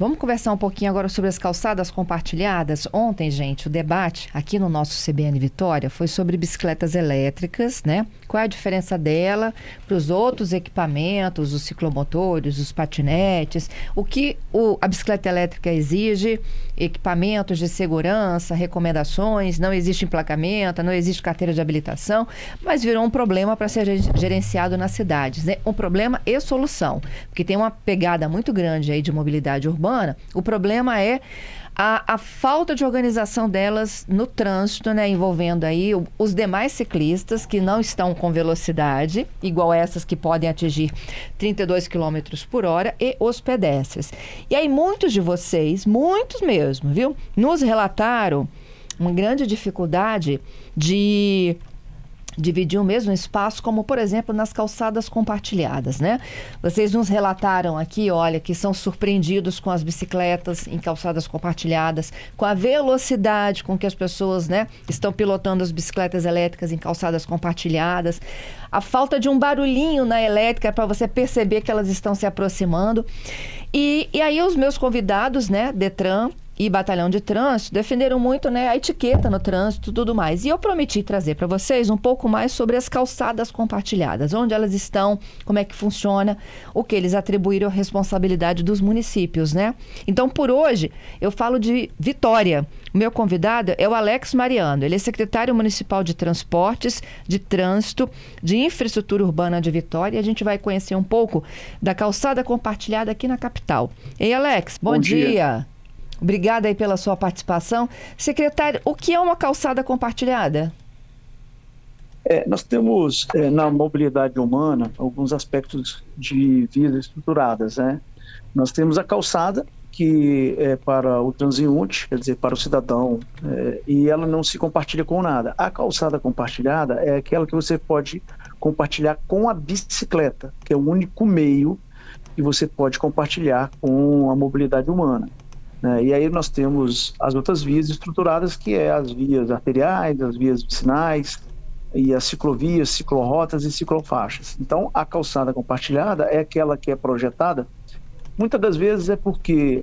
Vamos conversar um pouquinho agora sobre as calçadas compartilhadas. Ontem, gente, o debate aqui no nosso CBN Vitória foi sobre bicicletas elétricas, né? Qual é a diferença dela para os outros equipamentos, os ciclomotores, os patinetes, o que a bicicleta elétrica exige, equipamentos de segurança, recomendações, não existe emplacamento, não existe carteira de habilitação, mas virou um problema para ser gerenciado nas cidades, né? Um problema e solução, porque tem uma pegada muito grande aí de mobilidade urbana. O problema é a falta de organização delas no trânsito, né, envolvendo aí os demais ciclistas que não estão com velocidade, igual essas que podem atingir 32 km por hora, e os pedestres. E aí muitos de vocês, muitos mesmo, viu, nos relataram uma grande dificuldade de dividir o mesmo espaço, como, por exemplo, nas calçadas compartilhadas, né? Vocês nos relataram aqui, olha, que são surpreendidos com as bicicletas em calçadas compartilhadas, com a velocidade com que as pessoas, né, estão pilotando as bicicletas elétricas em calçadas compartilhadas, a falta de um barulhinho na elétrica para você perceber que elas estão se aproximando. E aí os meus convidados, né, Detran e Batalhão de Trânsito, defenderam muito, né, a etiqueta no trânsito e tudo mais. E eu prometi trazer para vocês um pouco mais sobre as calçadas compartilhadas, onde elas estão, como é que funciona, o que eles atribuíram à responsabilidade dos municípios, né? Então, por hoje, eu falo de Vitória. O meu convidado é o Alex Mariano. Ele é secretário municipal de Transportes, de Trânsito, de Infraestrutura Urbana de Vitória. E a gente vai conhecer um pouco da calçada compartilhada aqui na capital. Ei, Alex, bom dia. Obrigada aí pela sua participação. Secretário, o que é uma calçada compartilhada? Nós temos na mobilidade humana alguns aspectos de vias estruturadas, né? Nós temos a calçada, que é para o transeunte, quer dizer, para o cidadão, e ela não se compartilha com nada. A calçada compartilhada é aquela que você pode compartilhar com a bicicleta, que é o único meio que você pode compartilhar com a mobilidade humana. E aí nós temos as outras vias estruturadas, que é as vias arteriais, as vias vicinais, e as ciclovias, ciclorotas e ciclofaixas. Então, a calçada compartilhada é aquela que é projetada, muitas das vezes é porque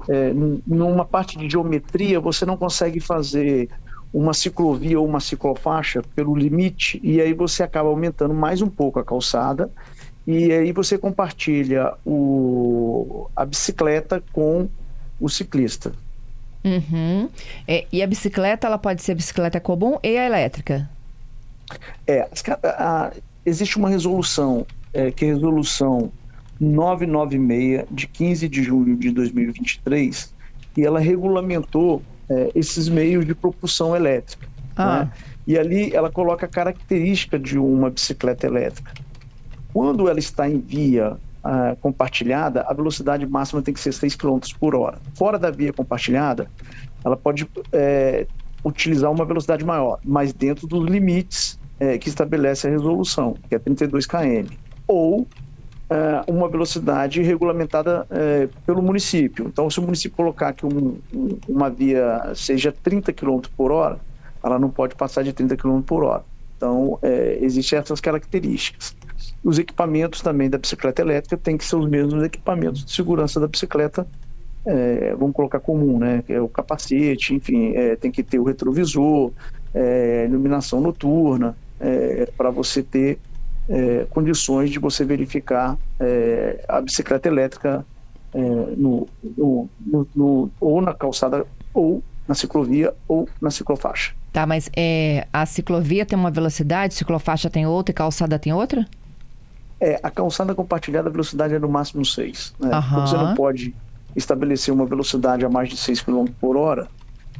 numa parte de geometria você não consegue fazer uma ciclovia ou uma ciclofaixa pelo limite, e aí você acaba aumentando mais um pouco a calçada, e aí você compartilha a bicicleta com o ciclista. Uhum. E a bicicleta, ela pode ser bicicleta comum e a elétrica? Existe uma resolução, que é a resolução 996, de 15 de julho de 2023, e ela regulamentou esses meios de propulsão elétrica. Né? E ali ela coloca a característica de uma bicicleta elétrica. Quando ela está em via compartilhada, a velocidade máxima tem que ser 6 km por hora. Fora da via compartilhada, ela pode utilizar uma velocidade maior, mas dentro dos limites que estabelece a resolução, que é 32 km. Ou uma velocidade regulamentada pelo município. Então, se o município colocar que uma via seja 30 km por hora, ela não pode passar de 30 km por hora. Então, existem essas características. Os equipamentos também da bicicleta elétrica têm que ser os mesmos equipamentos de segurança da bicicleta, vamos colocar comum, né? Que é o capacete, enfim, tem que ter o retrovisor, iluminação noturna, para você ter condições de você verificar a bicicleta elétrica ou na calçada, ou na ciclovia, ou na ciclofaixa. Tá, mas a ciclovia tem uma velocidade, ciclofaixa tem outra e calçada tem outra? A calçada compartilhada, a velocidade é no máximo 6. Né? Então, você não pode estabelecer uma velocidade a mais de 6 km por hora,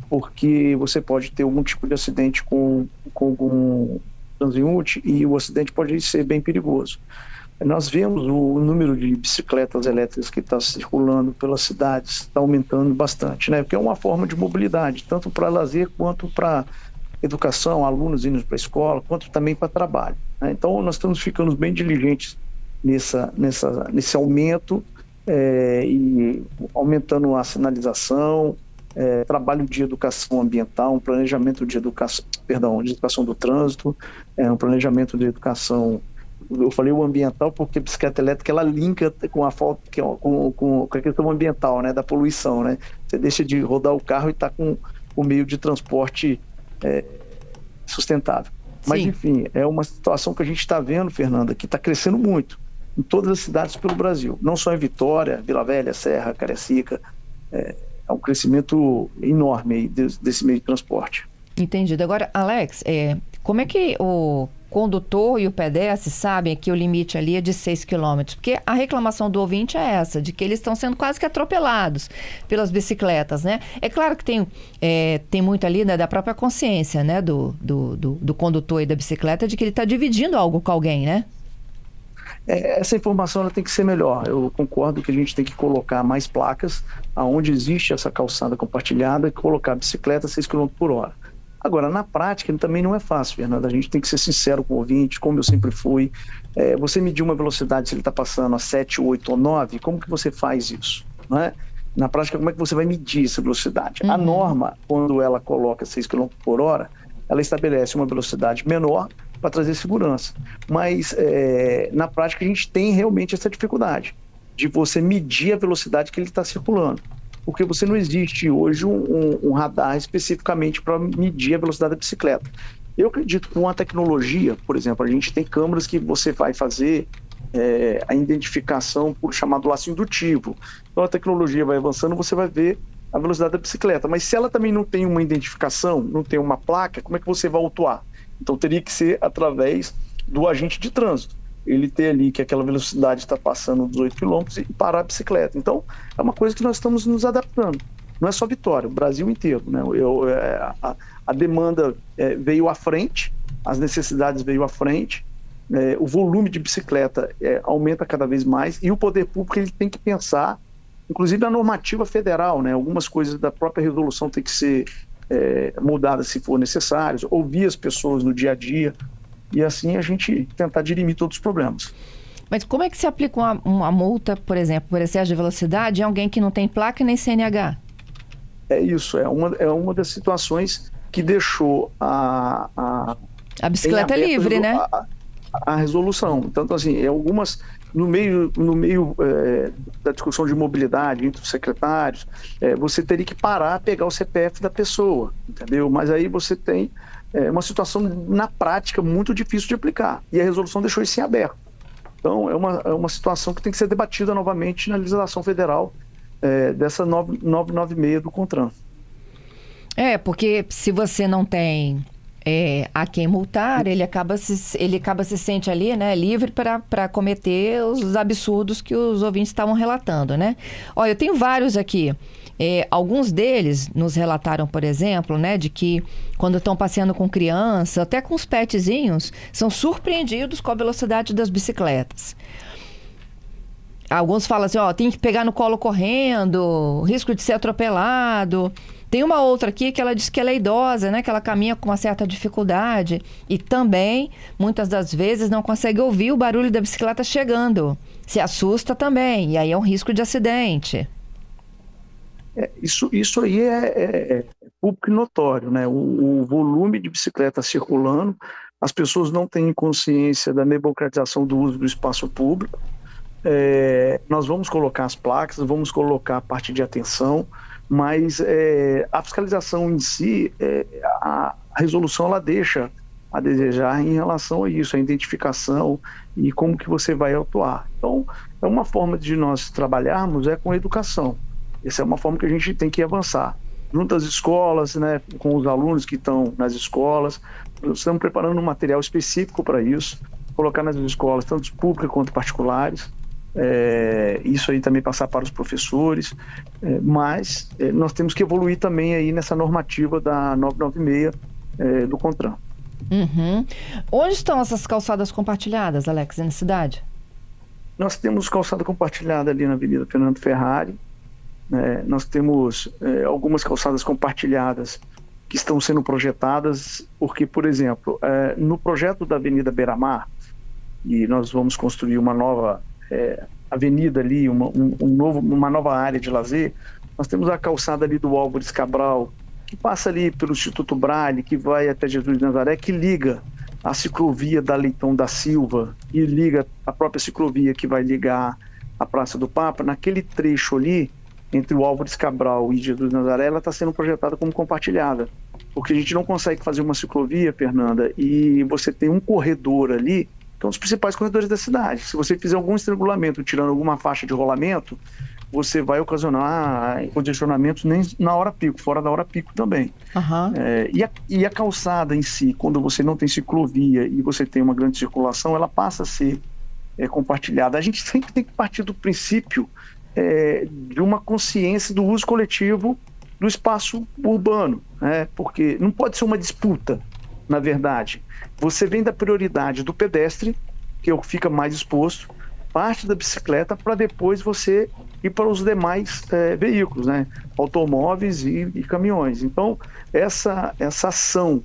porque você pode ter algum tipo de acidente com algum transeunte, e o acidente pode ser bem perigoso. Nós vemos o número de bicicletas elétricas que está circulando pelas cidades, está aumentando bastante, né? Porque é uma forma de mobilidade, tanto para lazer quanto para educação, alunos indo para a escola, quanto também para trabalho. Né? Então, nós estamos ficando bem diligentes nesse aumento, e aumentando a sinalização, trabalho de educação ambiental, um planejamento de educação do trânsito, um planejamento de educação eu falei o ambiental porque a bicicleta elétrica ela linka com a falta, com a questão ambiental, né, da poluição, né? Você deixa de rodar o carro e está com o meio de transporte sustentável. Mas, Sim. enfim, é uma situação que a gente está vendo, Fernanda, que está crescendo muito em todas as cidades pelo Brasil. Não só em Vitória, Vila Velha, Serra, Cariacica. É um crescimento enorme aí desse meio de transporte. Entendido. Agora, Alex, como é que o condutor e o pedestre sabem que o limite ali é de 6 km? Porque a reclamação do ouvinte é essa, de que eles estão sendo quase que atropelados pelas bicicletas, né? É claro que tem muito ali, né, da própria consciência, né, do condutor e da bicicleta, de que ele está dividindo algo com alguém, né? Essa informação ela tem que ser melhor. Eu concordo que a gente tem que colocar mais placas aonde existe essa calçada compartilhada e colocar a bicicleta a 6 km por hora. Agora, na prática, também não é fácil, Fernanda. A gente tem que ser sincero com o ouvinte, como eu sempre fui. Você medir uma velocidade, se ele está passando a 7, 8 ou 9, como que você faz isso? Não é? Na prática, como é que você vai medir essa velocidade? A norma, quando ela coloca 6 km por hora, ela estabelece uma velocidade menor para trazer segurança. Mas, na prática, a gente tem realmente essa dificuldade de você medir a velocidade que ele está circulando. Porque você não existe hoje um radar especificamente para medir a velocidade da bicicleta. Eu acredito que com a tecnologia, por exemplo, a gente tem câmeras que você vai fazer a identificação por chamado laço indutivo. Então a tecnologia vai avançando, você vai ver a velocidade da bicicleta. Mas se ela também não tem uma identificação, não tem uma placa, como é que você vai autuar? Então teria que ser através do agente de trânsito. Ele ter ali que aquela velocidade está passando dos 8 km e parar a bicicleta. Então, é uma coisa que nós estamos nos adaptando. Não é só Vitória, o Brasil inteiro, né? A demanda veio à frente, as necessidades veio à frente, o volume de bicicleta aumenta cada vez mais e o poder público ele tem que pensar, inclusive na normativa federal, né? Algumas coisas da própria resolução tem que ser mudadas se for necessário, ouvir as pessoas no dia a dia, e assim a gente tentar dirimir todos os problemas. Mas como é que se aplica uma multa, por exemplo, por excesso de velocidade em alguém que não tem placa nem CNH? É isso, é uma das situações que deixou a bicicleta livre, né? A resolução. Tanto assim, algumas, no meio da discussão de mobilidade entre os secretários, você teria que parar, pegar o CPF da pessoa, entendeu? Mas aí você tem uma situação, na prática, muito difícil de aplicar. E a resolução deixou isso em aberto. Então, é uma situação que tem que ser debatida novamente na legislação federal dessa 996 do CONTRAN. Porque se você não tem a quem multar, ele se sente ali, né, livre para cometer os absurdos que os ouvintes estavam relatando, né? Olha, eu tenho vários aqui. Alguns deles nos relataram, por exemplo, né, de que quando estão passeando com criança, até com os petzinhos, são surpreendidos com a velocidade das bicicletas. Alguns falam assim, tem que pegar no colo correndo, risco de ser atropelado. Tem uma outra aqui que ela diz que ela é idosa, né, que ela caminha com uma certa dificuldade e também, muitas das vezes, não consegue ouvir o barulho da bicicleta chegando. Se assusta também, e aí é um risco de acidente. Isso aí é público e notório, né? O volume de bicicleta circulando, as pessoas não têm consciência da democratização do uso do espaço público. Nós vamos colocar as placas, vamos colocar a parte de atenção, mas a fiscalização em si, a resolução ela deixa a desejar em relação a isso, a identificação e como que você vai atuar. Então, é uma forma de nós trabalharmos com educação. Essa é uma forma que a gente tem que avançar. Junto às escolas, né, com os alunos que estão nas escolas, nós estamos preparando um material específico para isso, colocar nas escolas, tanto públicas quanto particulares, isso aí também passar para os professores, mas nós temos que evoluir também aí nessa normativa da 996 do CONTRAN. Uhum. Onde estão essas calçadas compartilhadas, Alex, na cidade? Nós temos calçada compartilhada ali na Avenida Fernando Ferrari. Nós temos algumas calçadas compartilhadas que estão sendo projetadas, porque, por exemplo, no projeto da Avenida Beira-Mar, e nós vamos construir uma nova avenida ali, uma nova área de lazer, nós temos a calçada ali do Álvares Cabral, que passa ali pelo Instituto Braille, que vai até Jesus de Nazaré, que liga a ciclovia da Leitão da Silva e liga a própria ciclovia que vai ligar a Praça do Papa, naquele trecho ali, entre o Álvares Cabral e Jesus Nazaré, ela está sendo projetada como compartilhada. Porque a gente não consegue fazer uma ciclovia, Fernanda, e você tem um corredor ali, que é um dos principais corredores da cidade. Se você fizer algum estrangulamento, tirando alguma faixa de rolamento, você vai ocasionar congestionamentos nem na hora pico, fora da hora pico também. Uhum. E a calçada em si, quando você não tem ciclovia e você tem uma grande circulação, ela passa a ser compartilhada. A gente sempre tem que partir do princípio de uma consciência do uso coletivo do espaço urbano, né? Porque não pode ser uma disputa, na verdade. Você vem da prioridade do pedestre, que fica mais exposto, parte da bicicleta, para depois você ir para os demais veículos, né? Automóveis e caminhões. Então, essa ação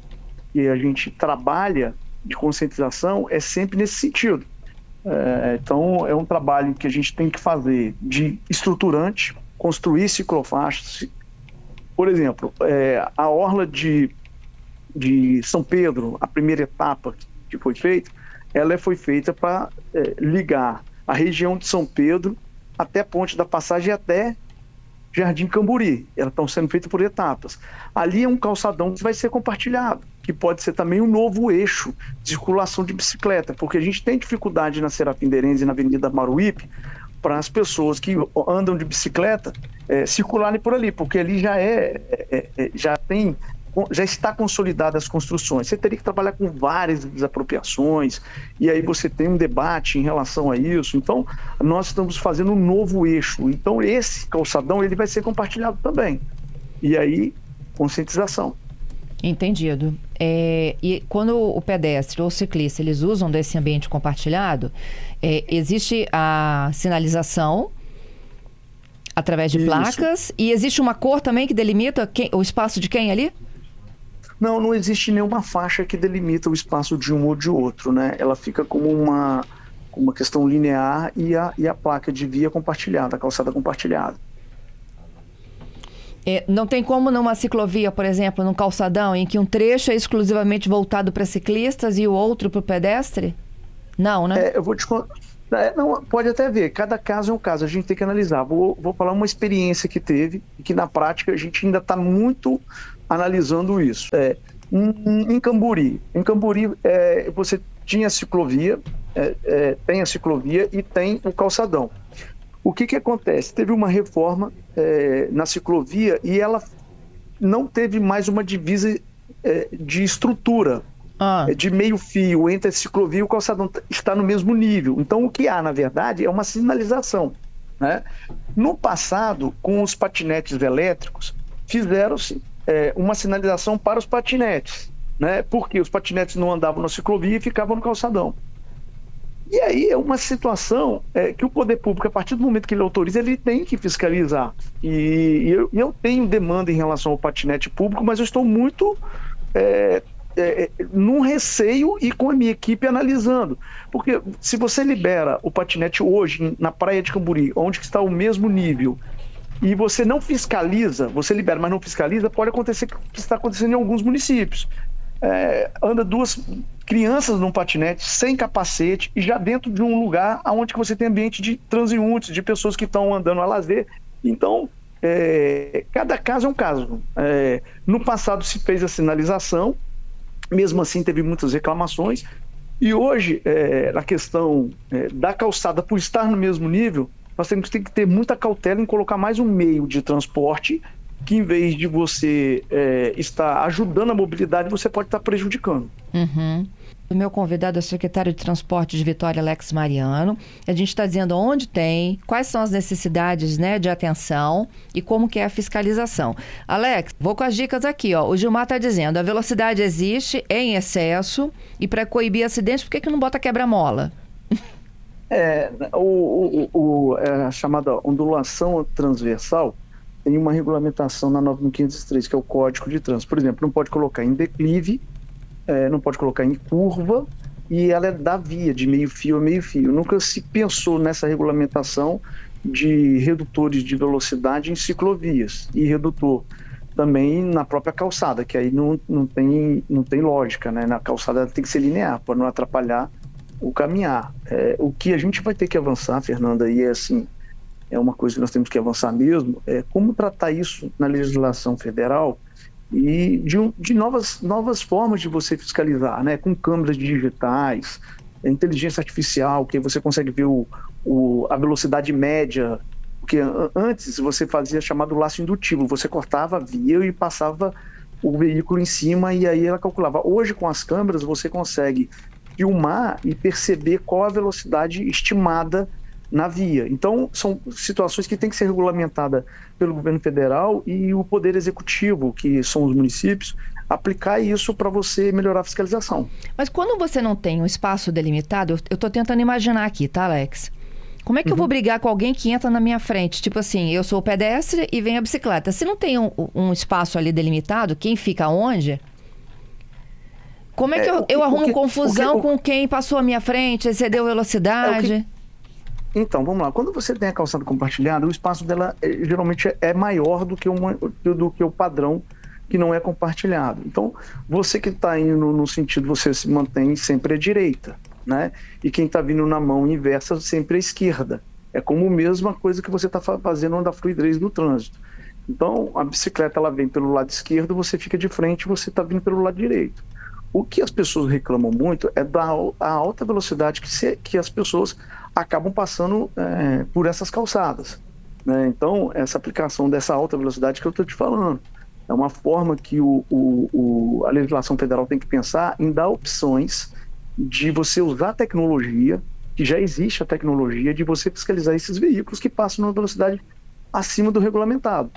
que a gente trabalha de conscientização é sempre nesse sentido. Então, é um trabalho que a gente tem que fazer de estruturante, construir ciclofaixas. Por exemplo, a orla de São Pedro, a primeira etapa que foi feita, ela foi feita para ligar a região de São Pedro até a Ponte da Passagem e até Jardim Camburi. Elas estão sendo feitas por etapas. Ali é um calçadão que vai ser compartilhado, que pode ser também um novo eixo de circulação de bicicleta, porque a gente tem dificuldade na Serafim Derenze e na Avenida Maruípe para as pessoas que andam de bicicleta circularem por ali, porque ali já está consolidadas as construções. Você teria que trabalhar com várias desapropriações, e aí você tem um debate em relação a isso. Então, nós estamos fazendo um novo eixo. Então, esse calçadão ele vai ser compartilhado também. E aí, conscientização. Entendido. E quando o pedestre ou o ciclista eles usam desse ambiente compartilhado, existe a sinalização através de placas, e existe uma cor também que delimita o espaço de quem ali? Não existe nenhuma faixa que delimita o espaço de um ou de outro, né? Ela fica como uma questão linear e a placa de via compartilhada, a calçada compartilhada. Não tem como numa ciclovia, por exemplo, num calçadão, em que um trecho é exclusivamente voltado para ciclistas e o outro para o pedestre? Não, né? Eu vou te contar. Não, pode até ver, cada caso é um caso, a gente tem que analisar. Vou falar uma experiência que teve e que na prática a gente ainda está muito analisando isso. Em Camburi você tinha a ciclovia, tem a ciclovia e tem o calçadão. O que acontece? Teve uma reforma na ciclovia e ela não teve mais uma divisa de estrutura. De meio fio entre a ciclovia e o calçadão, está no mesmo nível. Então, o que há, na verdade, é uma sinalização, né? No passado, com os patinetes elétricos, fizeram-se uma sinalização para os patinetes, né? Porque os patinetes não andavam na ciclovia e ficavam no calçadão. E aí é uma situação que o poder público, a partir do momento que ele autoriza, ele tem que fiscalizar. E eu tenho demanda em relação ao patinete público, mas eu estou muito... num receio e com a minha equipe analisando, porque se você libera o patinete hoje na praia de Camburi, onde está o mesmo nível, e você não fiscaliza, você libera, mas não fiscaliza, pode acontecer o que está acontecendo em alguns municípios. Anda duas crianças num patinete sem capacete e já dentro de um lugar onde você tem ambiente de transeuntes, de pessoas que estão andando a lazer. Então, cada caso é um caso. No passado se fez a sinalização, mesmo assim teve muitas reclamações, e hoje, na questão da calçada, por estar no mesmo nível, nós temos que ter muita cautela em colocar mais um meio de transporte, que em vez de você estar ajudando a mobilidade, você pode estar prejudicando. Uhum. O meu convidado é o secretário de Transporte de Vitória, Alex Mariano. A gente está dizendo onde tem, quais são as necessidades, né, de atenção e como que é a fiscalização. Alex, vou com as dicas aqui, ó. O Gilmar está dizendo, a velocidade existe em excesso e para coibir acidentes, por que não bota quebra-mola? A chamada ondulação transversal tem uma regulamentação na 9.503, que é o Código de Trânsito. Por exemplo, não pode colocar em declive, não pode colocar em curva, e ela é da via, de meio fio a meio fio. Nunca se pensou nessa regulamentação de redutores de velocidade em ciclovias. E redutor também na própria calçada, que aí não tem lógica, né? Na calçada tem que ser linear, para não atrapalhar o caminhar. O que a gente vai ter que avançar, Fernanda, e assim, é uma coisa que nós temos que avançar mesmo, é como tratar isso na legislação federal e de novas formas de você fiscalizar, né? Com câmeras digitais, inteligência artificial, que você consegue ver a velocidade média, porque antes você fazia chamado laço indutivo, você cortava a via e passava o veículo em cima e aí ela calculava. Hoje, com as câmeras, você consegue filmar e perceber qual a velocidade estimada na via. Então, são situações que têm que ser regulamentadas pelo governo federal e o poder executivo, que são os municípios, aplicar isso para você melhorar a fiscalização. Mas quando você não tem um espaço delimitado, eu estou tentando imaginar aqui, tá, Alex? Como é que eu vou brigar com alguém que entra na minha frente? Tipo assim, eu sou o pedestre e vem a bicicleta. Se não tem um espaço ali delimitado, quem fica onde? Como é que eu arrumo confusão com quem passou a minha frente, excedeu a velocidade? Então, vamos lá. Quando você tem a calçada compartilhada, o espaço dela geralmente é maior do que o padrão que não é compartilhado. Então, você que está indo no sentido, você se mantém sempre à direita, né? E quem está vindo na mão inversa sempre à esquerda. É como a mesma coisa que você está fazendo da fluidez do trânsito. Então, a bicicleta ela vem pelo lado esquerdo, você fica de frente, você está vindo pelo lado direito. O que as pessoas reclamam muito é da alta velocidade que as pessoas acabam passando por essas calçadas, né? Então, essa aplicação dessa alta velocidade que eu estou te falando, é uma forma que a legislação federal tem que pensar em dar opções de você usar a tecnologia, que já existe a tecnologia, de você fiscalizar esses veículos que passam numa velocidade acima do regulamentado.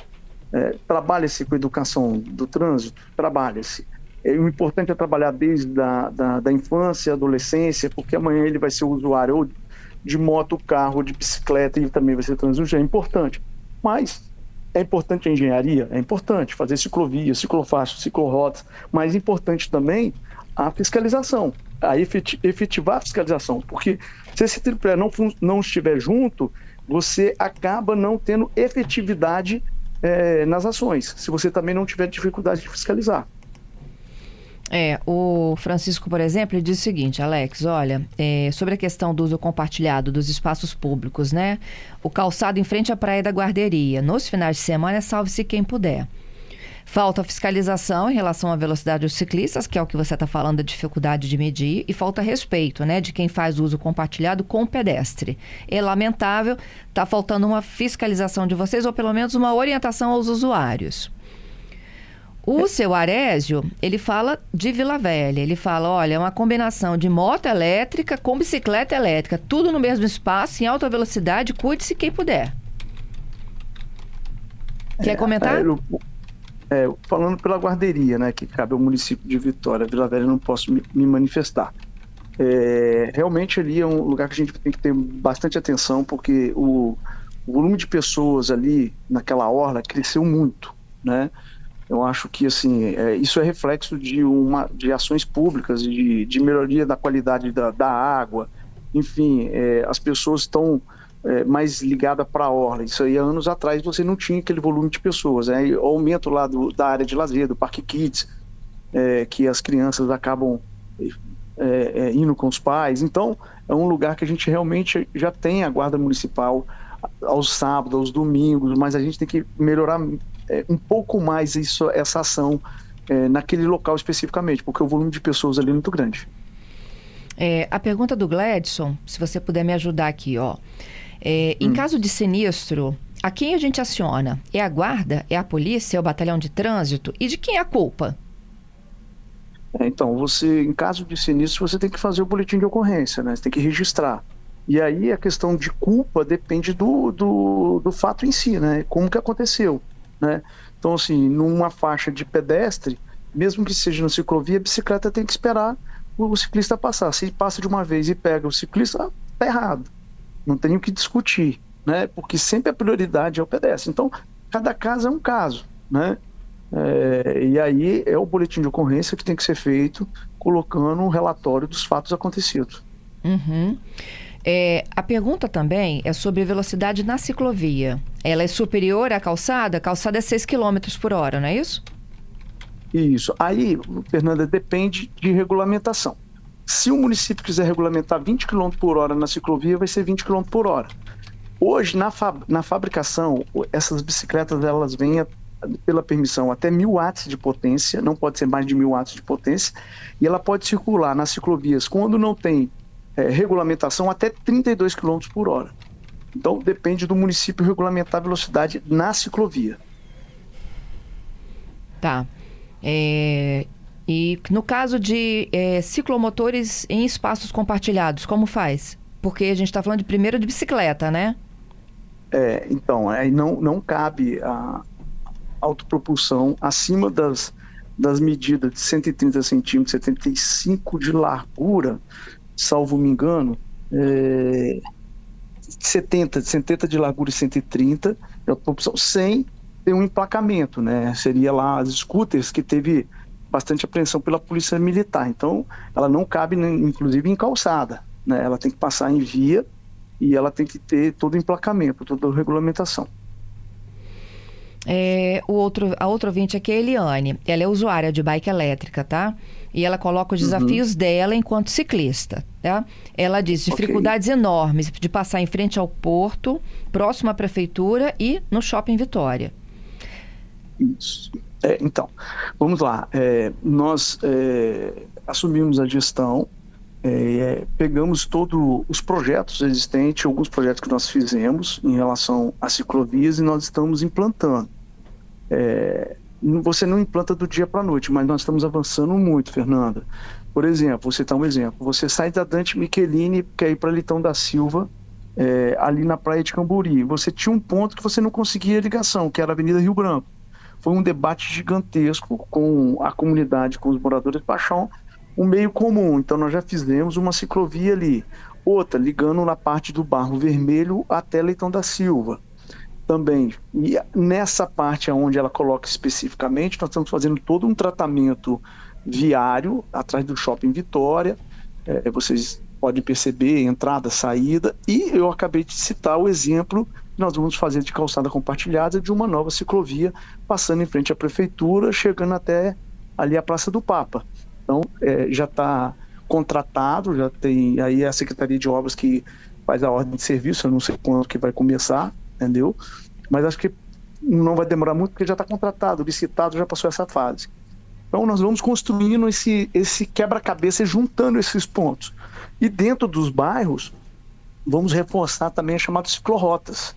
Trabalha-se com educação do trânsito, trabalha-se. O importante é trabalhar desde da infância, adolescência, porque amanhã ele vai ser usuário ou de moto, carro, de bicicleta e também vai ser transeunte, é importante. Mas é importante a engenharia, é importante fazer ciclovia, ciclofaixa, ciclorotas, mas é importante também a fiscalização, a efetivar a fiscalização, porque se esse tripé não estiver junto, você acaba não tendo efetividade nas ações, se você também não tiver dificuldade de fiscalizar. O Francisco, por exemplo, ele diz o seguinte, Alex, olha, sobre a questão do uso compartilhado dos espaços públicos, né? O calçado em frente à Praia da Guarderia, nos finais de semana, salve-se quem puder. Falta fiscalização em relação à velocidade dos ciclistas, que é o que você está falando, da dificuldade de medir, e falta respeito, né, de quem faz uso compartilhado com o pedestre. É lamentável, está faltando uma fiscalização de vocês, ou pelo menos uma orientação aos usuários. O seu Arésio, ele fala de Vila Velha, ele fala, olha, é uma combinação de moto elétrica com bicicleta elétrica, tudo no mesmo espaço, em alta velocidade, cuide-se quem puder. Quer comentar? Falando pela guarderia, né, que cabe ao município de Vitória, Vila Velha, eu não posso me manifestar. Realmente ali é um lugar que a gente tem que ter bastante atenção, porque o volume de pessoas ali naquela orla cresceu muito, né? Eu acho que assim, isso é reflexo de ações públicas, de melhoria da qualidade da água, enfim, as pessoas estão mais ligadas para a orla. Isso aí, há anos atrás, você não tinha aquele volume de pessoas. O aumento lá da área de lazer, do Parque Kids, que as crianças acabam indo com os pais. Então, é um lugar que a gente realmente já tem a guarda municipal aos sábados, aos domingos, mas a gente tem que melhorar um pouco mais essa ação naquele local especificamente, porque o volume de pessoas ali é muito grande. A pergunta do Gladson, se você puder me ajudar aqui, ó. Em caso de sinistro, a quem a gente aciona? É a guarda? É a polícia? É o batalhão de trânsito? E de quem é a culpa? Então, em caso de sinistro, você tem que fazer o boletim de ocorrência, né? Você tem que registrar. E aí a questão de culpa depende do fato em si, né? Como que aconteceu, né? Então, assim, numa faixa de pedestre, mesmo que seja na ciclovia, a bicicleta tem que esperar o ciclista passar. Se passa de uma vez e pega o ciclista, tá errado. Não tem o que discutir, né? Porque sempre a prioridade é o pedestre. Então, cada caso é um caso, né? E aí é o boletim de ocorrência que tem que ser feito colocando um relatório dos fatos acontecidos. Uhum. A pergunta também é sobre velocidade na ciclovia. Ela é superior à calçada? A calçada é 6 km por hora, não é isso? Isso. Aí, Fernanda, depende de regulamentação. Se o município quiser regulamentar 20 km por hora na ciclovia, vai ser 20 km por hora. Hoje, na fabricação, essas bicicletas elas vêm pela permissão até 1.000 watts de potência, não pode ser mais de 1.000 watts de potência, e ela pode circular nas ciclovias quando não tem regulamentação até 32 km por hora. Então, depende do município regulamentar a velocidade na ciclovia. Tá. E no caso de ciclomotores em espaços compartilhados, como faz? Porque a gente está falando primeiro de bicicleta, né? Então, aí não cabe a autopropulsão acima das medidas de 130 centímetros, 75 de largura, salvo me engano, 70 de largura e 130 de autopropulsão, sem ter um emplacamento, né? Seria lá as scooters, que teve bastante apreensão pela polícia militar. Então, ela não cabe, inclusive, em calçada, né? Ela tem que passar em via e ela tem que ter todo o emplacamento, toda a regulamentação. A outra ouvinte aqui é a Eliane. Ela é usuária de bike elétrica, tá? E ela coloca os desafios dela enquanto ciclista, tá? Ela diz dificuldades enormes de passar em frente ao porto, próximo à prefeitura e no Shopping Vitória. Isso. Então, vamos lá. Nós assumimos a gestão, pegamos todos os projetos existentes, alguns projetos que nós fizemos em relação às ciclovias, e nós estamos implantando. Você não implanta do dia para a noite, mas nós estamos avançando muito, Fernanda. Por exemplo, vou citar um exemplo. Você sai da Dante Michelini, quer ir para Leitão da Silva, ali na praia de Cambori. Você tinha um ponto que você não conseguia ligação, que era a Avenida Rio Branco. Foi um debate gigantesco com a comunidade, com os moradores, para achar um meio comum. Então nós já fizemos uma ciclovia ali, outra ligando na parte do Barro Vermelho até Leitão da Silva também. E nessa parte onde ela coloca especificamente, nós estamos fazendo todo um tratamento viário atrás do Shopping Vitória. Vocês podem perceber entrada, saída, e eu acabei de citar o exemplo que nós vamos fazer de calçada compartilhada de uma nova ciclovia passando em frente à prefeitura, chegando até ali a Praça do Papa. Então, já está contratado, já tem aí a Secretaria de Obras que faz a ordem de serviço, eu não sei quando que vai começar, entendeu? Mas acho que não vai demorar muito, porque já está contratado, licitado, já passou essa fase. Então, nós vamos construindo esse quebra-cabeça e juntando esses pontos. E dentro dos bairros, vamos reforçar também as chamadas ciclorotas,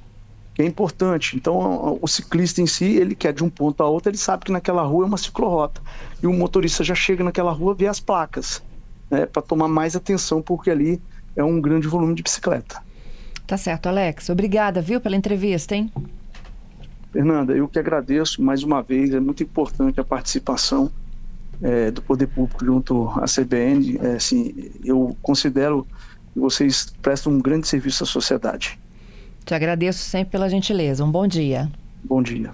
que é importante. Então, o ciclista em si, ele quer de um ponto a outro, ele sabe que naquela rua é uma ciclorota. E o motorista já chega naquela rua, vê as placas, né, para tomar mais atenção, porque ali é um grande volume de bicicleta. Tá certo, Alex. Obrigada, viu, pela entrevista, hein? Fernanda, eu que agradeço mais uma vez. É muito importante a participação do Poder Público junto à CBN. Assim, eu considero que vocês prestam um grande serviço à sociedade. Te agradeço sempre pela gentileza. Um bom dia. Bom dia.